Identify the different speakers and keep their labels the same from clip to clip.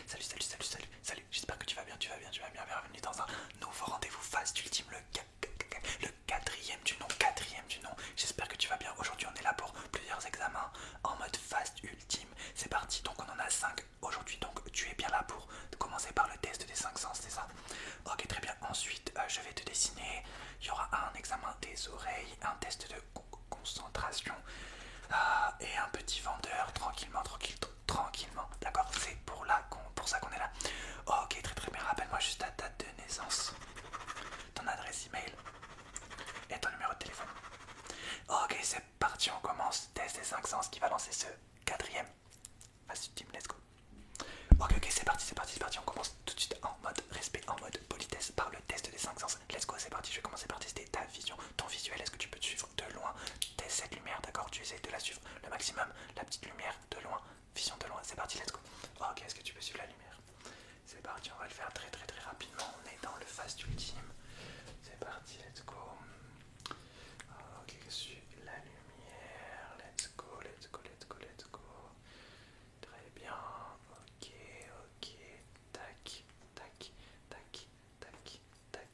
Speaker 1: salut, j'espère que tu vas bien, bienvenue dans un nouveau rendez-vous Fast Ultime, le quatrième du nom, j'espère que tu vas bien. Aujourd'hui on est là pour plusieurs examens en mode Fast Ultime, c'est parti, donc on en a 5 aujourd'hui, donc tu es bien là pour commencer par le test des 5 sens, c'est ça? Ok, très bien, ensuite je vais te dessiner, il y aura un examen des oreilles, un test de concentration, et un petit vendeur, tranquillement, d'accord, c'est pour ça qu'on est là. Ok, très bien, rappelle-moi juste ta date de naissance, ton adresse email et ton numéro de téléphone. Ok, c'est parti, on commence, test des 5 sens qui va lancer ce quatrième. Vas-y, team, let's go. Ok, c'est parti, on commence tout de suite en mode respect, en mode politesse par le test des 5 sens. Let's go, c'est parti, je vais commencer par tester ta vision, ton visuel, est-ce que tu peux te suivre de loin? Teste cette lumière, d'accord, tu essaies de la suivre le maximum, la petite lumière de loin, vision de loin, c'est parti, let's go. Ok, est-ce que tu peux suivre la lumière? C'est parti, on va le faire très rapidement, on est dans le fast ultime. C'est parti, let's go. Ok, suis la lumière, let's go. Très bien, ok, tac, tac, tac, tac, tac,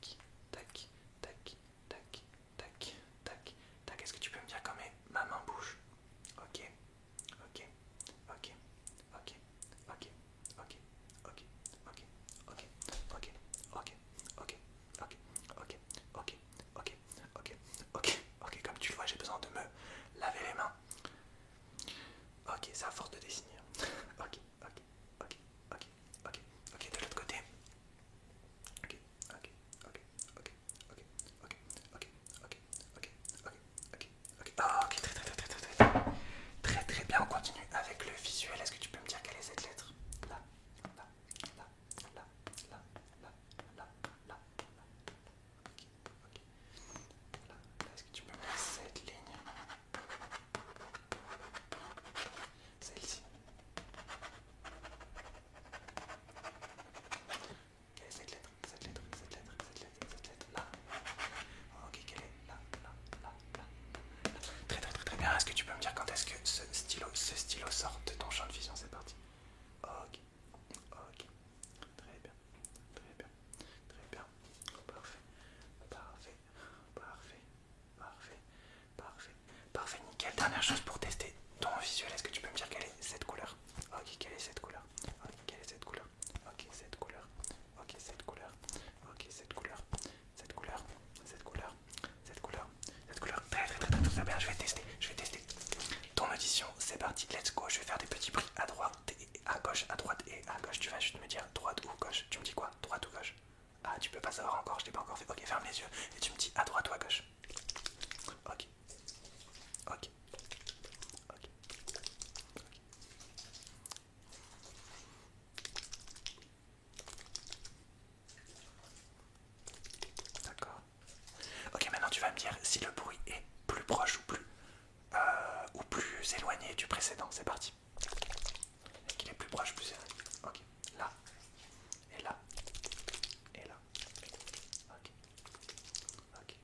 Speaker 1: tac, tac, tac, tac, tac, tac. Est-ce que tu peux me dire quand ma main bouge? Ok, ok, ok, ok, ok, ok, ok, ok, ok, ok, ok, ok, ok, ok, ok, ok, ok, comme tu le vois, j'ai besoin de me laver les mains. Ok, c'est à force de dessiner. Ok, ok, ok, ok, ok, de l'autre côté. Ok, ok, ok, ok, ok, ok, ok, ok, ok, ok, ok, ok. Ah, ok, très bien, on continue avec le visuel. Est-ce que tu peux me dire quelle est cette lettre? Là, là, là, là, là, là, là, là. Ok, ok. Là, est-ce que tu peux me dire cette ligne? Celle-ci. Quelle est cette lettre? Cette lettre là. Ok, quelle est là. Très bien. Est-ce que tu peux me dire quand est-ce que ce stylo sort de ton champ de vision? C'est parti. Ok, ok. Très bien, très bien, très bien. Parfait, parfait, parfait, parfait, parfait, parfait, nickel. Dernière chose pour tester ton visuel, est-ce que tu peux me dire quelle est cette couleur? Ok, quelle est cette couleur? Ok, quelle est cette couleur? Ok, cette couleur. Ok, cette couleur. Ok, cette couleur. Cette couleur. Cette couleur. Cette couleur. Cette couleur. Très bien. Je vais tester ton audition. C'est parti. Let's go. Je vais faire des petits bruits à droite et à gauche, à droite et à gauche. Tu vas juste me dire droite ou gauche. Tu me dis quoi? Droite ou gauche? Ah, tu peux pas savoir encore. Je l'ai pas encore fait. Ok, ferme les yeux et tu me dis à droite ou à gauche. Ok. Ok. Ok. D'accord. Ok, maintenant tu vas me dire si le bruit est plus proche ou plus éloigné du précédent. C'est parti. Est-ce qu'il est plus proche, plus éloigné? Ok. Là. Et là. Et là. Ok. Ok.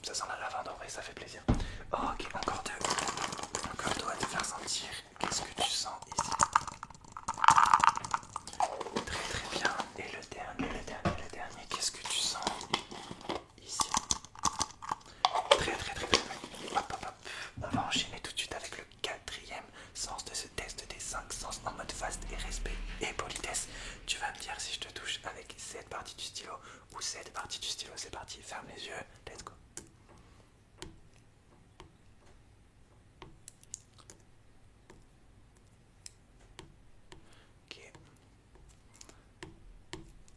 Speaker 1: Ça sent la lavande en vrai, ça fait plaisir. Oh, ok, encore deux. Encore deux à te faire sentir. Qu'est-ce que tu sens ici? Très très bien. Et le dernier, qu'est-ce que tu sens ici? Très très très bien. Hop hop hop. On va enchaîner tout de suite avec le quatrième sens de ce test des 5 sens en mode fast et respect et politesse. Tu vas me dire si je te touche avec cette partie du stylo ou cette partie du stylo. C'est parti, ferme les yeux, let's go. Ok.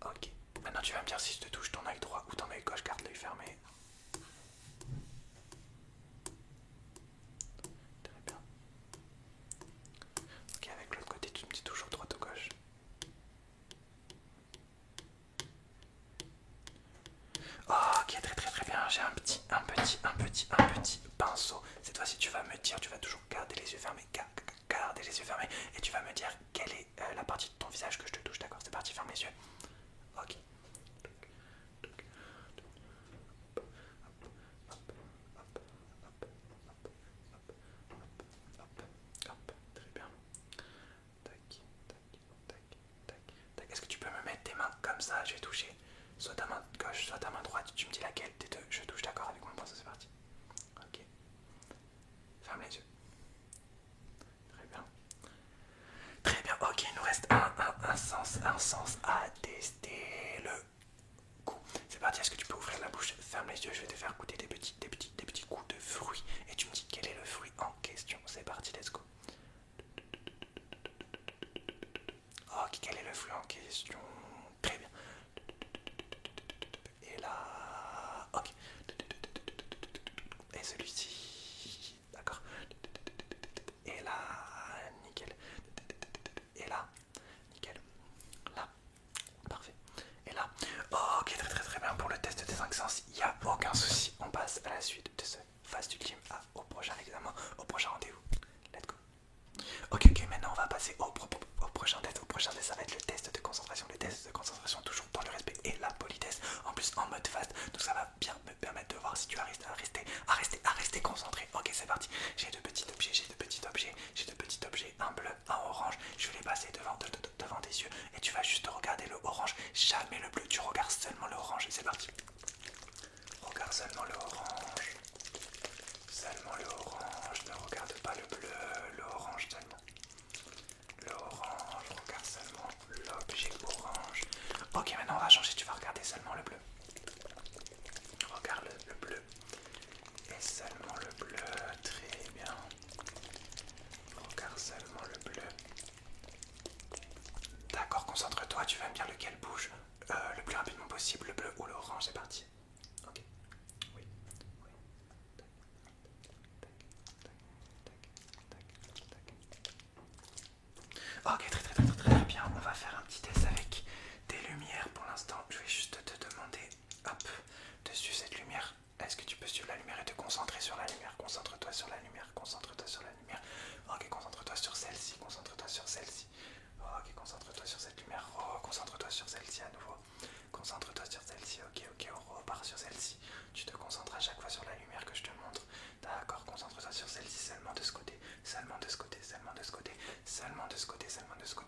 Speaker 1: Ok. Maintenant tu vas me dire si je te touche ton œil droit ou ton œil gauche, garde l'œil fermé. Très bien. Ok, avec l'autre côté, tu me dis toujours droite ou gauche. Ok, très très très bien. J'ai un petit pinceau. Cette fois-ci, tu vas me dire, tu vas toujours garder les yeux fermés, garder les yeux fermés, et tu vas me dire quelle est la partie de ton visage que je te touche. D'accord, c'est parti, ferme les yeux. Ok. Hop, très bien. Tac, tac, tac, tac, tac. Est-ce que tu peux me mettre tes mains comme ça? Je vais toucher soit ta main gauche, soit ta main droite. Tu me dis laquelle des deux. Je touche, d'accord, avec mon pinceau, c'est parti. Ok. Ferme les yeux. Très bien. Très bien, ok, il nous reste un sens à tester, le goût. C'est parti, est-ce que tu peux ouvrir la bouche? Ferme les yeux, je vais te faire goûter des petits goûts de fruits. Et tu me dis quel est le fruit en question. C'est parti, let's go. Ok, quel est le fruit en question? Très bien. Et là, ok. Et celui-ci, d'accord. Et là, nickel. Et là, nickel. Là, parfait. Et là, ok, très très très bien pour le test des 5 sens. Il n'y a aucun souci. On passe à la suite de ce phase ultime, au prochain examen, au prochain rendez-vous. Let's go. Ok, maintenant on va passer au prochain test. Au prochain test, ça va être le test de concentration. Le test de concentration, toujours dans le respect et la politesse. En plus, en mode fast. Donc, ça va bien me permettre de voir si tu arrives à rester concentré. Ok, c'est parti. J'ai deux petits objets, un bleu, un orange. Je vais les passer devant tes yeux et tu vas juste regarder le orange. Jamais le bleu, tu regardes seulement le orange. C'est parti. Regarde seulement le orange. Seulement le orange. Ne regarde pas le bleu, le orange seulement. Le orange, regarde seulement l'objet orange. Ok, maintenant on va changer, tu vas regarder seulement le bleu. Regarde le bleu. Et seulement le bleu, très bien. Regarde seulement le bleu. D'accord, concentre-toi, tu vas me dire lequel bouge le plus rapidement possible, le bleu ou l'orange, c'est parti. Ok, oui, oui. Ok, très bien. On va faire un petit test avec des lumières pour l'instant. Je vais juste te demander, hop, de suivre cette lumière. Est-ce que tu peux suivre la lumière et te concentrer sur la lumière? Concentre-toi sur la lumière, concentre-toi sur la lumière. Ok, concentre-toi sur celle-ci, concentre-toi sur celle-ci. Ok, concentre-toi sur cette lumière. Oh, concentre-toi sur celle-ci à nouveau. Concentre-toi sur celle-ci. Ok, on repart sur celle-ci. Tu te concentres à chaque fois sur la lumière que je te montre. D'accord, concentre-toi sur celle-ci seulement de ce côté, seulement de ce côté, seulement de ce côté, seulement de ce côté, seulement de ce côté.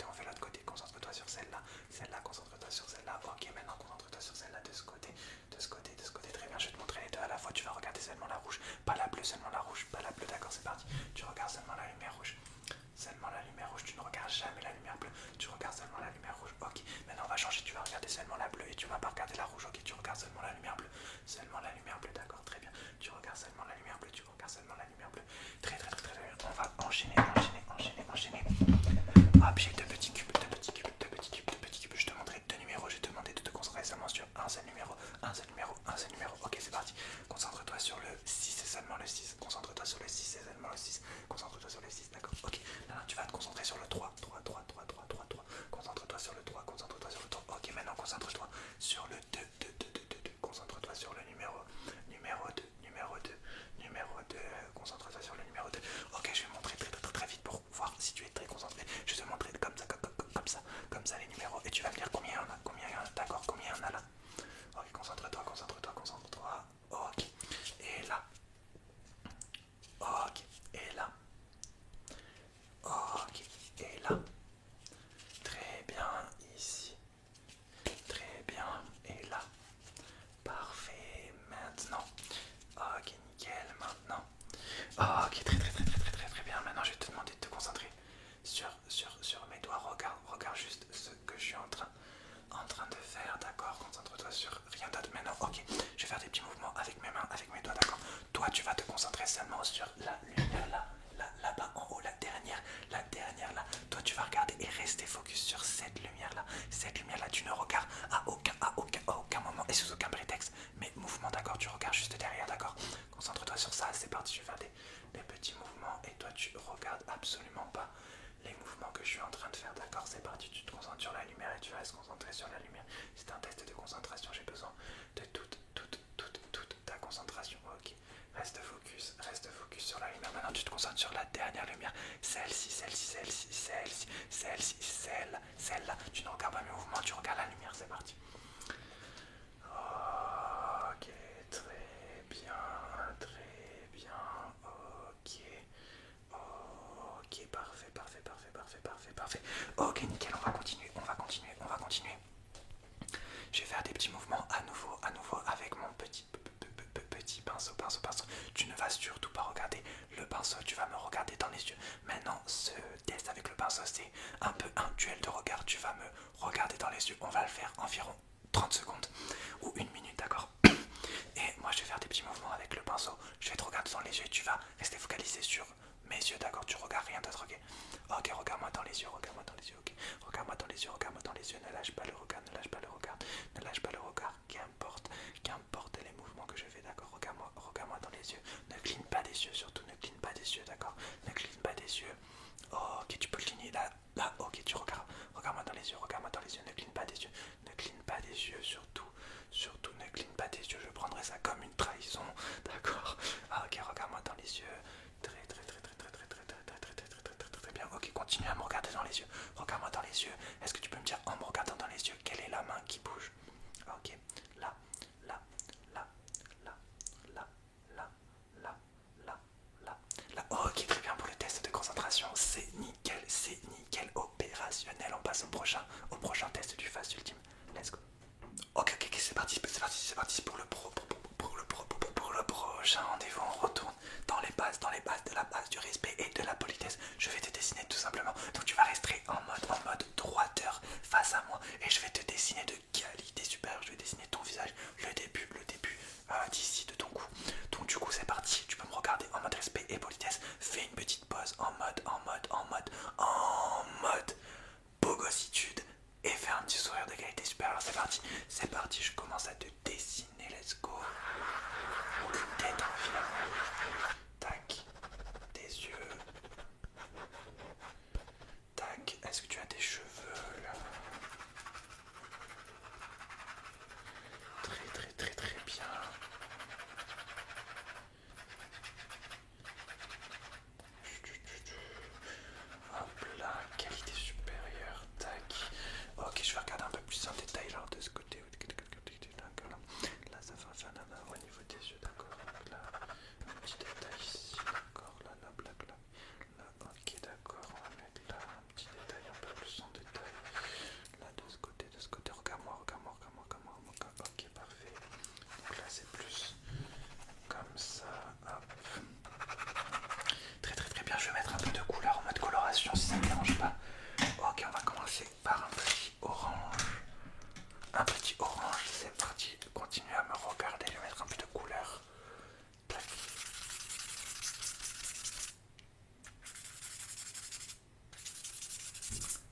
Speaker 1: les petits mouvements et toi tu regardes absolument pas les mouvements que je suis en train de faire, d'accord? C'est parti, tu te concentres sur la lumière et tu restes concentré sur la lumière. C'est un test de concentration, j'ai besoin de toute ta concentration, ok? Reste focus sur la lumière. Maintenant tu te concentres sur la dernière lumière, celle-ci, celle-là. Tu ne regardes pas mes mouvements, tu regardes la lumière, c'est parti. Ok, très bien, ok. Ok, parfait. Ok, nickel, on va continuer. Je vais faire des petits mouvements à nouveau avec mon petit pinceau. Tu ne vas surtout pas regarder le pinceau, tu vas me regarder dans les yeux. Maintenant, ce test avec le pinceau, c'est un peu un duel de regard. Tu vas me regarder dans les yeux. On va le faire environ 30 secondes ou 1 minute, d'accord? Et moi, je vais faire des petits mouvements avec le pinceau. Je vais te regarder dans les yeux et tu vas rester focalisé sur mes yeux, d'accord? Tu regardes rien d'autre, ok? Ok, regarde-moi dans les yeux, ok? Regarde-moi dans les yeux, ne lâche pas le regard, qu'importe les mouvements que je fais, d'accord? Regarde-moi dans les yeux, ne cligne pas des yeux, surtout ne cligne pas des yeux, d'accord? Ne cligne pas des yeux. Oh, ok, tu peux cligner là, ok, tu regarde-moi dans les yeux, ne cligne pas des yeux, surtout ne cligne pas des yeux, je prendrai ça comme une trahison, d'accord? Ah, ok, regarde-moi dans les yeux, très bien, ok, continue à me regarder dans les yeux, regarde-moi dans les yeux, est-ce que tu peux me dire en me regardant dans les yeux, quelle est la main qui bouge? Ok, là, là, là, là, là, là, là, là, là, là, ok, très bien pour le test de concentration, c'est nickel, opérationnel, on passe au prochain test du Fast Ultime, let's go. Ok, c'est parti pour le prochain rendez-vous. On retourne dans les bases de la base du respect et de la politesse. Je vais te dessiner tout simplement. Donc tu vas rester en mode droiteur face à moi et je vais te dessiner de qualité supérieure. Je vais dessiner ton visage, le début d'ici de ton cou. Donc du coup c'est parti. Tu peux me regarder en mode respect et politesse. Fais une petite pause en mode bogossitude et fais un petit sourire de qualité supérieure. C'est parti, je commence à te dessiner, let's go. Une tête en fil, tac, des yeux, tac, est-ce que tu as des cheveux là? Très bien. Hop là, qualité supérieure, tac. Ok, je vais regarder un peu plus en détail, genre de ce côté. Là, ça va faire au niveau des yeux, d'accord. Là, un petit détail ici, d'accord. Là, là, ok, d'accord. On va mettre là un petit détail, un peu plus en détail. Là, de ce côté, regarde-moi. Ok, parfait. Donc là, c'est plus comme ça, hop. Très bien, je vais mettre un peu de couleur en mode coloration si ça ne dérange pas. Ok, on va commencer par un petit orange. C'est parti. Continue à me regarder, je vais mettre un peu de couleur. Tac.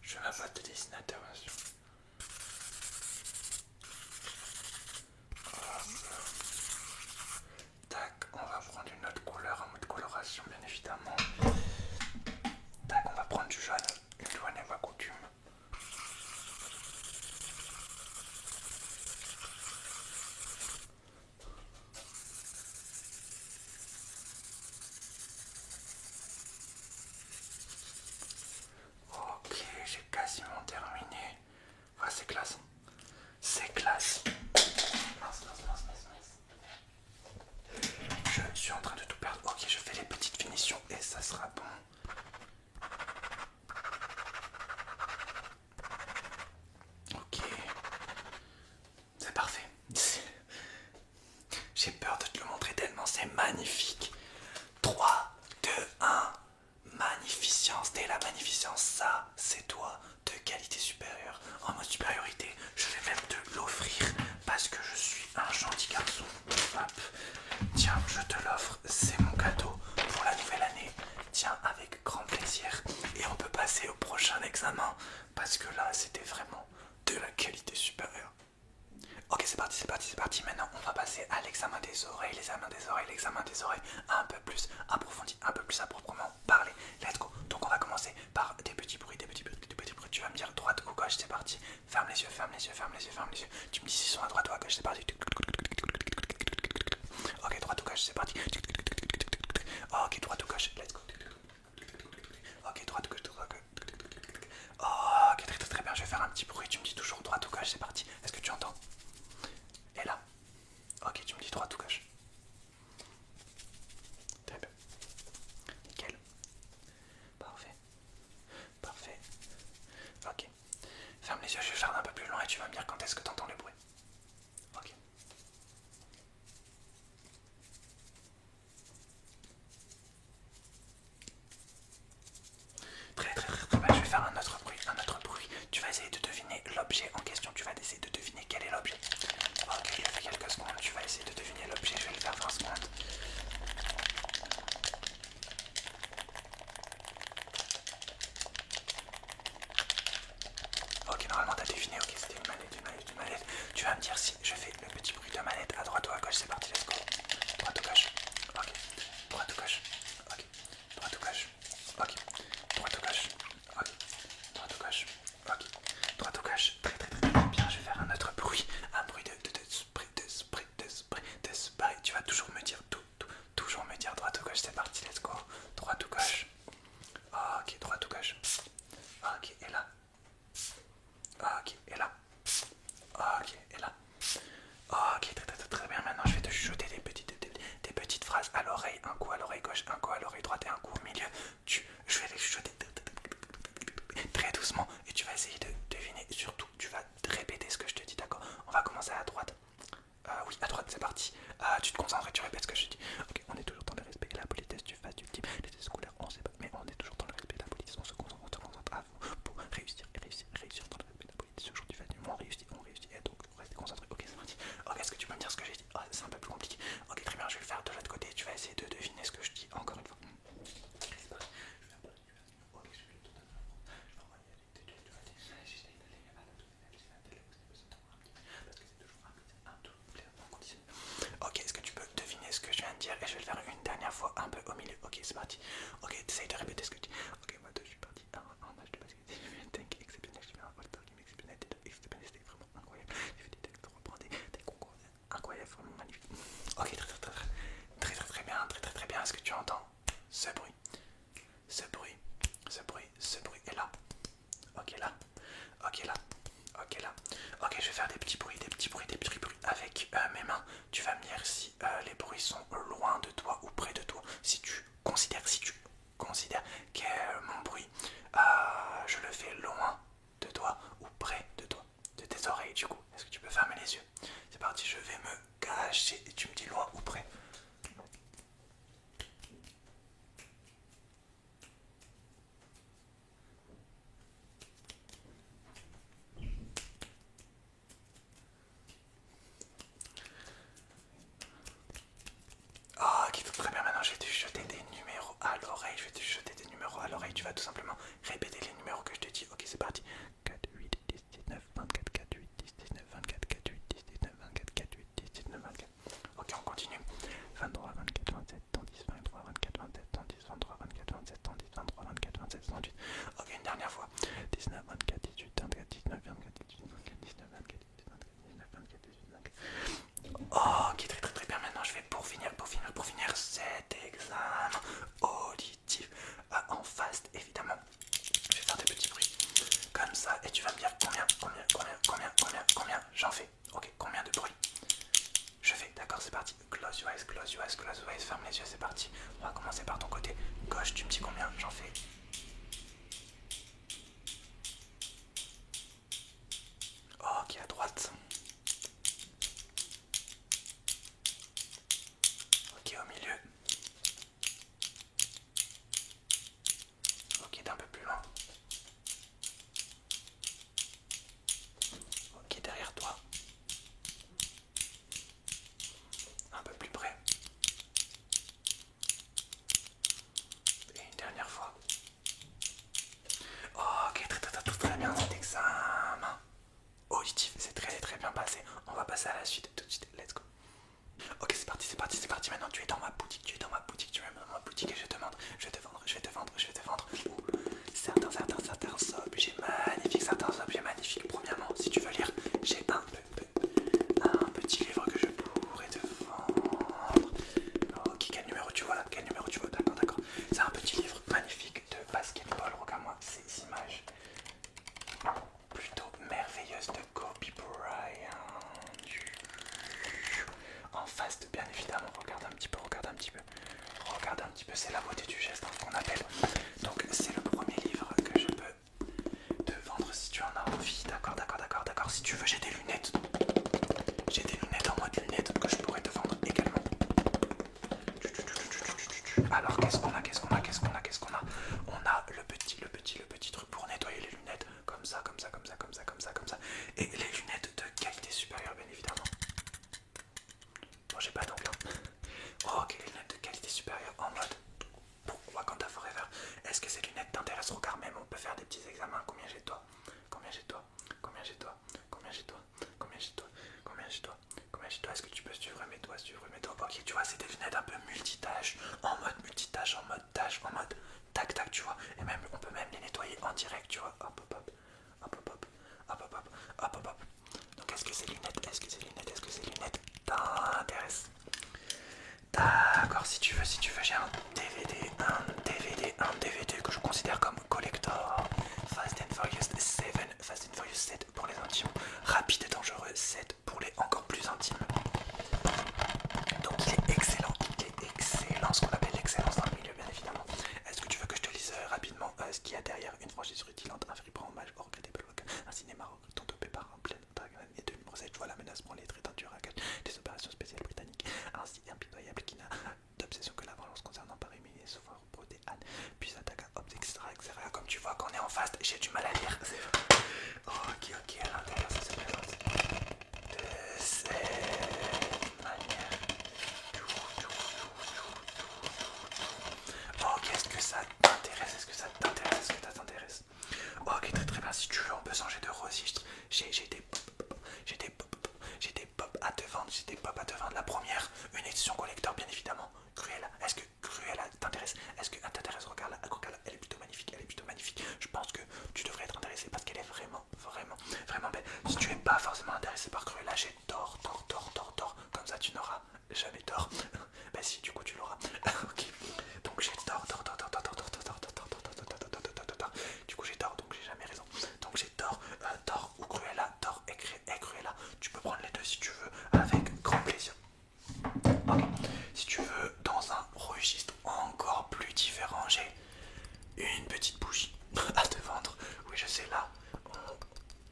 Speaker 1: Je vais pas de dessinateur, bien sûr. Tac, on va prendre une autre couleur en mode coloration, bien évidemment. Tac, on va prendre du jaune, une fois n'est pas coutume. Ok, j'ai quasiment terminé. Ah, c'est classe. Je suis en train de tout perdre. Ok, je fais les petites finitions et ça sera bon. Ok. C'est parfait. J'ai peur de te le montrer tellement c'est magnifique. 3, 2, 1. Magnificence. Dès la magnificence, ça, c'est toi de qualité supérieure. En mode supériorité, je vais même te l'offrir parce que je suis un gentil garçon. Hop. Tiens, je te l'offre. C'est mon cadeau pour la nouvelle année. Tiens, avec grand plaisir. Et on peut passer au prochain examen parce que là, c'était vraiment de la qualité supérieure. Ok, c'est parti. Maintenant, on va passer à l'examen des oreilles. L'examen des oreilles un peu plus approfondi, un les yeux, ferme les yeux, ferme les yeux. Tu me dis s'ils sont à droite ou à gauche, c'est parti. Ok, droite ou gauche, c'est parti. Ok, droite ou gauche, let's go. Ok, droite ou gauche, droite ou gauche. Ok, très très très bien, je vais faire un petit bruit. Tu me dis toujours droite ou gauche, c'est parti. Est-ce que tu entends? Et là? Ok, tu me dis droite ou gauche. Très bien. Nickel. Parfait. Parfait. Ok. Ferme les yeux, je vais faire un peu plus loin et tu vas me dire quand est-ce que tu entends le bruit. Ok. Très très très très bien, je vais faire un autre bruit, un autre bruit. Tu vas essayer de deviner l'objet en question, tu vas essayer de deviner quel est l'objet. Ok, je fait quelques secondes, tu vas essayer de deviner l'objet, je vais le faire 20 secondes. Ok, normalement t'as deviné, ok, c'était une manette, une manette, une manette. Tu vas me dire si je fais le petit bruit de manette à droite ou à gauche, c'est parti, let's go. Droite ou gauche, ok. Droite ou gauche, ok. Droite ou gauche, ok. Droite ou gauche, ok. Droite ou gauche, ok. Droite ou gauche, très très très bien, je vais faire un autre bruit. Un bruit de spray, de spray, de spray, de spray. Tu vas toujours me dire toujours me dire droite ou gauche, c'est parti, let's go. Droite ou gauche, ok, droite ou gauche, ok, et là. Ok, et là. Ok, et là. Ok, très très très très bien. Maintenant, je vais te chuchoter des petites phrases à l'oreille. Un coup à l'oreille gauche, un coup à l'oreille droite et un coup au milieu. Je vais les chuchoter très doucement et tu vas essayer de deviner. Et surtout, tu vas répéter ce que je te dis, d'accord? On va commencer à droite. Oui, à droite, c'est parti. Tu te concentres et tu répètes ce que je dis. Ok, on est toujours dans le respect et la politesse du face du type. Les tests scolaires, on sait pas, mais on est toujours dans le respect et la police. On se concentre à fond pour réussir dans le respect et la police. Ce jour du fait, on réussit. Et donc, restez concentrés. Ok, c'est parti. Ok, est-ce que tu peux me dire ce que j'ai dit? Oh, c'est un peu plus compliqué. Ok, très bien, je vais le faire de l'autre côté. Tu vas essayer de deviner ce que je dis encore une fois. C'est parti. Je vais un peu. Ok, je vais le tout à l'heure. Je vais envoyer j'essaye d'aller à la toute parce que c'est toujours un tout conditionné. Ok, est-ce que tu peux deviner ce que je viens de dire? Et je vais le faire une dernière fois un peu au milieu. Ok, c'est parti. Ok, essaye de répéter ce que tu dis. Ok, moi, je suis parti en match de basket. J'ai fait un tank exceptionnel. J'ai fait un all-star game exceptionnel. C'était vraiment incroyable. J'ai fait des textes de reprendre des concours incroyables, vraiment magnifiques. Ok, très bien, très bien. Est-ce que tu entends ce bruit? Ce bruit, ce bruit est là. Ok, là. Ok, là. Ok, là. Ok, je vais faire des petits bruits, des petits bruits avec mes mains. Tu vas me dire si les bruits sont loin de toi ou près de toi. Si tu considères que mon bruit, je le fais loin de toi ou près de toi, de tes oreilles du coup. Est-ce que tu peux fermer les yeux? C'est parti, je vais me cacher et tu me dis loin ou près. Ok, très bien, maintenant je vais te jeter des numéros à l'oreille. Tu vas tout simplement répéter les numéros que je te dis. Ok, c'est parti. 4, 8, 10, 19, 24, 4, 8, 10, 19, 24, 4, 8, 10, 19, 24, 4, 8, 10, 19, 24. Ok, on continue. 23, 24, 27, 110, 23, 24, 27, 110, 23, 24, 27, 110, 23, 24, 27, 110. Ok, une dernière fois. 19, 24, 18, 24, 19, 24, 18, 24, 19, 24, 18, 24, 19, 24, 18, 24. Ok, très bien. Maintenant, je vais pour finir cet examen auditif en fast, évidemment. Je vais faire des petits bruits comme ça et tu vas me dire combien j'en fais. Ok, combien de bruits je fais. D'accord, c'est parti. Close your eyes, close your eyes, close your eyes. Ferme les yeux, c'est parti. On va commencer par ton côté gauche. Tu me dis combien j'en fais. Ok, à droite. Ok, au milieu. Ok, d'un peu plus loin. Ok, derrière toi. Un peu plus près. Et une dernière fois. peu, c'est la beauté du geste, hein, ce qu'on appelle. Donc c'est le premier livre que je peux te vendre si tu en as envie. D'accord, d'accord, d'accord, d'accord. Si tu veux, j'ai des lunettes. J'ai des lunettes en mode lunettes que je pourrais te vendre également. Alors qu'est-ce qu'on a, qu'est-ce qu'on a, qu'est-ce qu'on a, qu'est-ce qu'on a? On a le petit truc pour nettoyer les lunettes, comme ça, comme ça, comme ça, comme ça, comme ça, comme ça. Et les lunettes de qualité supérieure, bien évidemment. Bon, j'ai pas d'angle. Ok, les lunettes de qualité supérieure en mode pour Wakanda Forever. Est-ce que ces lunettes t'intéressent? Regarde, même on peut faire des petits examens. Combien j'ai de toi? Combien j'ai de toi? Combien j'ai de toi? Combien j'ai de toi? Combien j'ai de toi? Combien j'ai de toi? Combien j'ai de toi? Est-ce que tu peux suivre mes doigts? Suivre mes doigts. Ok, tu vois, c'est des lunettes un peu multitâches, en mode multitâche, en mode tâche, en mode tac tac, tu vois. Et même on peut même les nettoyer en direct, tu vois. Hop hop hop. Hop hop hop. Hop hop hop. Hop hop hop. Donc est-ce que ces lunettes, est-ce que ces lunettes t'intéressent? D'accord, si tu veux, j'ai un DVD que je considère comme collector. Fast and Furious 7, Fast and Furious 7 pour les intimes, Rapide et Dangereux 7 pour les encore plus intimes. Donc il est excellent, ce qu'on appelle l'excellence dans le milieu, bien évidemment. Est-ce que tu veux que je te lise rapidement ce qu'il y a derrière? Une franchise rutilante, un friperon hommage au regrettable, un cinéma regrettant topé par un plein dragon et de numéro 7, voilà la menace pour les très teinture à des opérations spéciales britanniques, ainsi impitoyable qui n'a d'obsession que la violence concernant Paris, mais souvent reproté Anne, puis attaque à Hobbes, etc., etc. Comme tu vois qu'on est en fast, j'ai du mal à lire, c'est vrai. Ok, ok, à l'intérieur ça se présente de cette manière. Ok, est-ce que ça t'intéresse? Est-ce que ça t'intéresse? Est-ce que ça t'intéresse? Ok, très très bien, si tu veux on peut changer de registre. J'ai des pop à te vendre, j'ai des pop à te vendre. La première, une édition collector bien évidemment. Cruella, est-ce que Cruella t'intéresse? Est-ce que t'intéresse? Regarde là, elle est plutôt magnifique, elle est plutôt magnifique. Je pense que tu devrais être intéressé parce qu'elle est vraiment, vraiment, vraiment belle. Si tu es pas forcément intéressé par Cruella, j'ai Thor. Comme ça tu n'auras jamais tort. Bah si, du coup tu l'auras. Ok. Donc j'ai Thor. Du coup j'ai Thor, donc j'ai jamais raison. Donc j'ai Thor ou Cruella. Thor et Cruella. Tu peux prendre les deux si tu veux, avec grand plaisir. Ok. Si tu veux, dans un registre encore plus différent, j'ai une petite bougie à te vendre. Oui, je sais, là,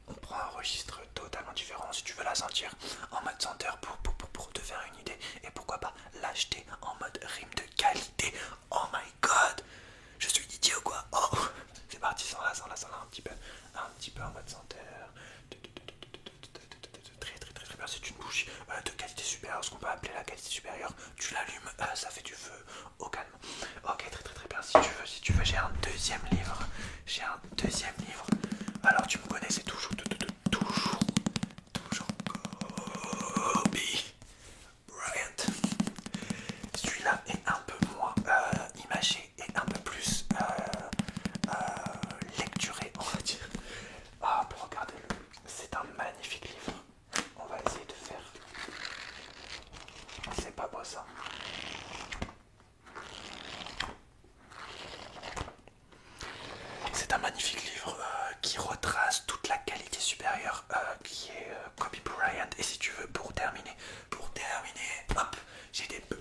Speaker 1: on prend un registre totalement différent. Si tu veux la sentir en mode senteur pour te faire une idée, et pourquoi pas l'acheter en mode rime de qualité. Oh my god, je suis idiot quoi. Oh, c'est parti, sans la un petit peu en mode senteur. Très bien, c'est une bougie de qualité supérieure, ce qu'on peut appeler la qualité supérieure. Tu l'allumes, ça fait du feu au calme. Ok, très bien, si tu veux, j'ai un deuxième livre. Alors tu me connais, c'est toujours Kobe Bryant. Celui-là est un peu moins imagé et un peu plus lecturé, on va dire. Ah, pour regarder, c'est un magnifique livre. On va essayer de faire. C'est pas beau ça. C'est un magnifique livre qui retrace toute la qualité supérieure qui est Kobe Bryant. Et si tu veux, pour terminer, hop, j'ai des peluches.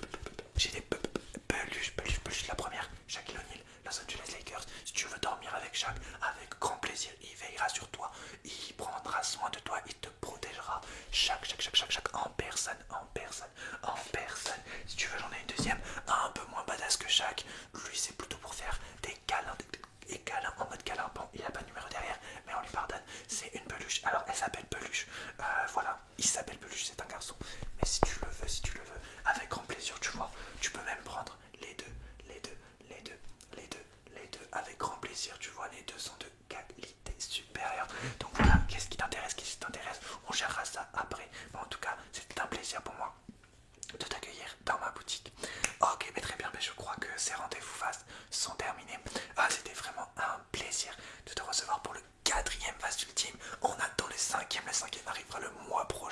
Speaker 1: La première, Shaquille O'Neal, Los Angeles Lakers. Si tu veux dormir avec Shaq, avec grand plaisir, il veillera sur toi, il prendra soin de toi, il te protégera. Chaque en personne. Si tu veux, j'en ai une deuxième, un peu moins badass que Shaq. Lui, c'est plutôt pour faire des câlins. Et câlin en mode câlin, bon il a pas de numéro derrière mais on lui pardonne, c'est une peluche, alors elle s'appelle Peluche, voilà, il s'appelle Peluche, c'est un garçon, mais si tu le veux, avec grand plaisir, tu vois, tu peux même prendre les deux, avec grand plaisir, tu vois, les deux sont de qualité supérieure, donc voilà, qu'est-ce qui t'intéresse, on gérera ça après, mais en tout cas, c'était un plaisir pour moi de t'accueillir dans ma boutique. Ok, mais très bien, mais je crois que ces rendez-vous fast sont terminés. Ah, c'était vraiment un plaisir de te recevoir pour le 4e fast ultime. On attend le 5e arrivera le mois prochain.